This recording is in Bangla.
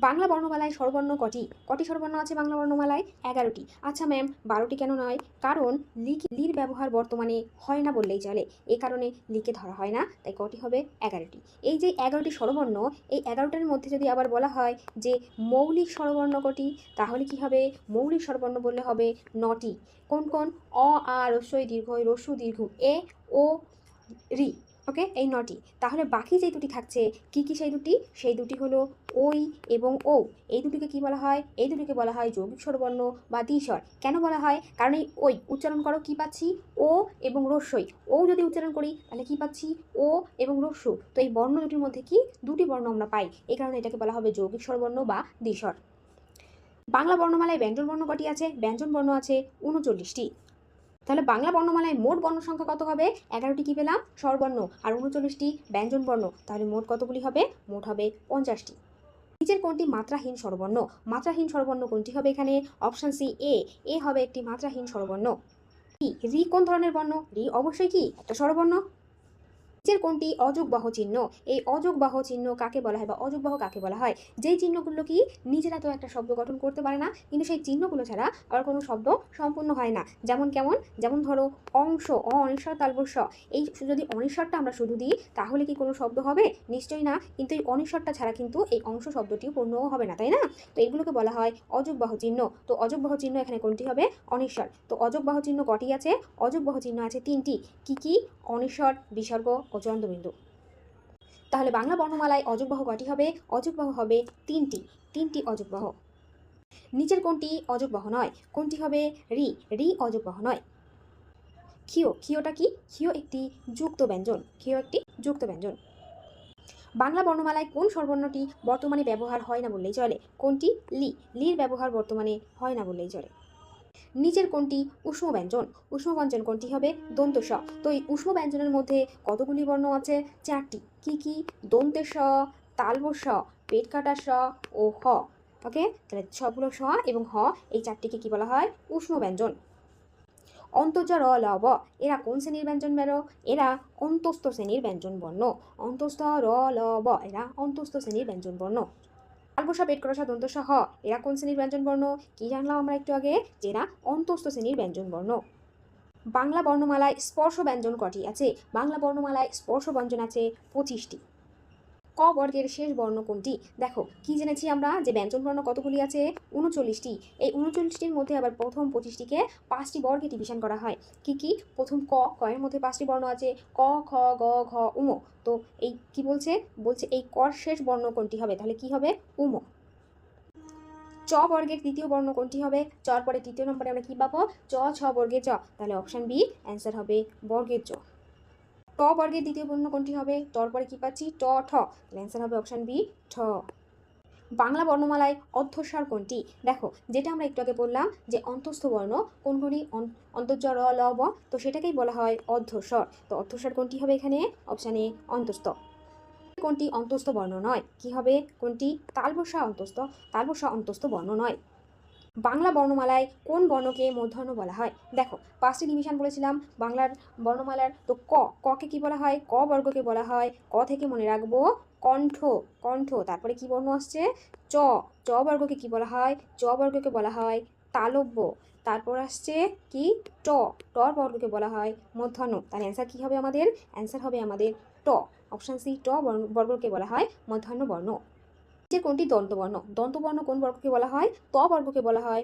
বাংলা বর্ণমালায় স্বরবর্ণ কটি? কটি স্বরবর্ণ আছে বাংলা বর্ণমালায়? 11টি। আচ্ছা ম্যাম, 12টি কেন নয়? কারণ লির ব্যবহার বর্তমানে হয় না বললেই চলে, এ কারণে লিকে ধরা হয় না, তাই কটি হবে 11টি। এই যে 11টি স্বরবর্ণ, এই 11টার মধ্যে যদি আবার বলা হয় যে মৌলিক স্বরবর্ণ কটি, তাহলে কি হবে? মৌলিক স্বরবর্ণ বললে হবে 9টি। কোন কোন? অ, আ, রস্বই দীর্ঘ, রস্যু দীর্ঘ, এ, ও, রি। ওকে, এই 9টি। তাহলে বাকি যে দুটি থাকছে, কি কি সেই দুটি? সেই দুটি হলো ওই এবং ও। এই দুটিকে কি বলা হয়? এই দুটিকে বলা হয় যৌগিক স্বরবর্ণ বা দ্বিস্বর। কেন বলা হয়? কারণ এই ওই উচ্চারণ করো, কি পাচ্ছি? ও এবং রস্যই। ও যদি উচ্চারণ করি তাহলে কি পাচ্ছি? ও এবং রস্যু। তো এই বর্ণ দুটির মধ্যে কি দুটি বর্ণ আমরা পাই, এই কারণে এটাকে বলা হবে যৌগিক স্বরবর্ণ বা দ্বিস্বর। বাংলা বর্ণমালায় ব্যঞ্জন বর্ণ কটি আছে? ব্যঞ্জন বর্ণ আছে 39টি। তাহলে বাংলা বর্ণমালায় মোট বর্ণ সংখ্যা কত হবে? 11টি কি পেলাম? স্বরবর্ণ, আর 39টি ব্যঞ্জন বর্ণ। তাহলে মোট কতগুলি হবে? মোট হবে 50টি। নিচের কোনটি মাত্রাহীন স্বরবর্ণ? মাত্রাহীন স্বরবর্ণ কোনটি হবে এখানে? অপশন সি, এ হবে একটি মাত্রাহীন স্বরবর্ণ। রি কোন ধরনের বর্ণ? রি অবশ্যই কি একটা স্বরবর্ণ। নিচের কোনটি অযোগবাহ চিহ্ন? এই অযোগবাহ চিহ্ন কাকে বলা হয় বা অযোগবাহ কাকে বলা হয়? যেই চিহ্নগুলো কি নিজেরা তো একটা শব্দ গঠন করতে পারে না, কিন্তু সেই চিহ্নগুলো ছাড়া আর কোনো শব্দ সম্পূর্ণ হয় না। যেমন কেমন? যেমন ধরো অংশ, অনিশ্বর তালবস্য। এই যদি অনিশ্বরটা আমরা শুধু দিই তাহলে কি কোনো শব্দ হবে? নিশ্চয়ই না। কিন্তু এই অনিশ্বরটা ছাড়া কিন্তু এই অংশ শব্দটিও পূর্ণও হবে না, তাই না? তো এগুলোকে বলা হয় অযোগবাহ চিহ্ন। তো অযোগবাহ চিহ্ন এখানে কোনটি হবে? অনিশ্বর। তো অযোগবাহ চিহ্ন কটি আছে? অযোগবাহ চিহ্ন আছে 3টি। কি কি? অনিশ্বর, বিসর্গ ও চন্দ্রবিন্দু। তাহলে বাংলা বর্ণমালায় অযোগবাহ কটি হবে? অযোগবাহ হবে 3টি অযোগবাহ। নিচের কোনটি অযোগবাহ নয়? কোনটি হবে? রি অযোগবাহ নয়। ক্ষীয়টা কি? ক্ষীয় একটি যুক্ত ব্যঞ্জন। ক্ষীয় একটি যুক্ত ব্যঞ্জন। বাংলা বর্ণমালায় কোন স্বরবর্ণটি বর্তমানে ব্যবহার হয় না বললেই চলে? কোনটি? লির ব্যবহার বর্তমানে হয় না বললেই চলে। নিচের কোনটি উষ্ম ব্যঞ্জন? উষ্ম ব্যঞ্জন কোনটি হবে? দন্ত স। তো এই উষ্ম ব্যঞ্জনের মধ্যে কতগুলি বর্ণ আছে? 4টি। কি কি? দন্তে স, তালব স, পেট কাটা স ও হ। ওকে, তাহলে সবগুলো স এবং হ, এই 4টিকে কি বলা হয়? উষ্ম ব্যঞ্জন। অন্তর্জ র ল ব, এরা কোন শ্রেণীর ব্যঞ্জন বর্ণ? এরা অন্তস্থ শ্রেণীর ব্যঞ্জন বর্ণ। অন্তস্থ র ল ব, এরা অন্তস্থ শ্রেণীর ব্যঞ্জন বর্ণ। তালবসা, পেট কষা, দন্তস হ, এরা কোন শ্রেণীর ব্যঞ্জন বর্ণ? কি জানলাম আমরা একটু আগে? যে এরা অন্তস্থ শ্রেণীর ব্যঞ্জন বর্ণ। বাংলা বর্ণমালায় স্পর্শ ব্যঞ্জন কটি আছে? বাংলা বর্ণমালায় স্পর্শ ব্যঞ্জন আছে 25টি। ক বর্গের শেষ বর্ণ কোনটি? দেখো কি জেনেছি আমরা যে ব্যঞ্জন বর্ণ কতগুলি আছে? 39টি। এই 39টির মধ্যে আবার প্রথম 25টিকে 5টি বর্গে ডিভিশন করা হয়। কি কি? প্রথম ক এর মধ্যে 5টি বর্ণ আছে, ক, খ, গ, ঘ, উম। তো এই কি বলছে? বলছে এই কর শেষ বর্ণ কোনটি হবে? তাহলে কি হবে? উম। চ বর্গের তৃতীয় বর্ণ কোনটি হবে? চর পরে তৃতীয় নম্বরে আমরা কি পাবো? ছ বর্গের চ। তাহলে অপশন বি অ্যান্সার হবে বর্গের চ। ট বর্গের দ্বিতীয় বর্ণ কোনটি হবে? টর পরে কি পাচ্ছি? ট ঠ। তাহলে অ্যান্সার হবে অপশন বি ঠ। বাংলা বর্ণমালায় অর্ধস্বর কোনটি? দেখো যেটা আমরা একটু আগে বললাম যে অন্তস্থ বর্ণ কোনগুলি? অন্তর্জ র ল ব, তো সেটাকেই বলা হয় অর্ধস্বর। তো অর্ধস্বর কোনটি হবে এখানে? অপশন এ অন্তস্থ। কোনটি অন্তস্থ বর্ণ নয়? কি হবে? কোনটি? তালবসা অন্তস্থ। তালবসা অন্তস্থ বর্ণ নয়। বাংলা বর্ণমালায় কোন বর্ণকে মূর্ধন্য বলা হয়? দেখো 5টি ডিভিশন বলেছিলাম বাংলার বর্ণমালার। তো ককে কি বলা হয়? ক বর্গকে বলা হয়, ক থেকে মনে রাখবো কণ্ঠ। কণ্ঠ। তারপরে কি বর্ণ আসছে? চ। চ বর্গকে কি বলা হয়? চ বর্গকে বলা হয় তালব্য। তারপর আসছে কি? ট। টর বর্গকে বলা হয় মূর্ধন্য। তার অ্যান্সার কি হবে আমাদের? অ্যান্সার হবে আমাদের ট। অপশন সি, ট বর্গকে বলা হয় মূর্ধন্য বর্ণ। যে কোনটি দন্তবর্ণ? দন্তবর্ণ কোন বর্গকে বলা হয়? ত বর্গকে বলা হয়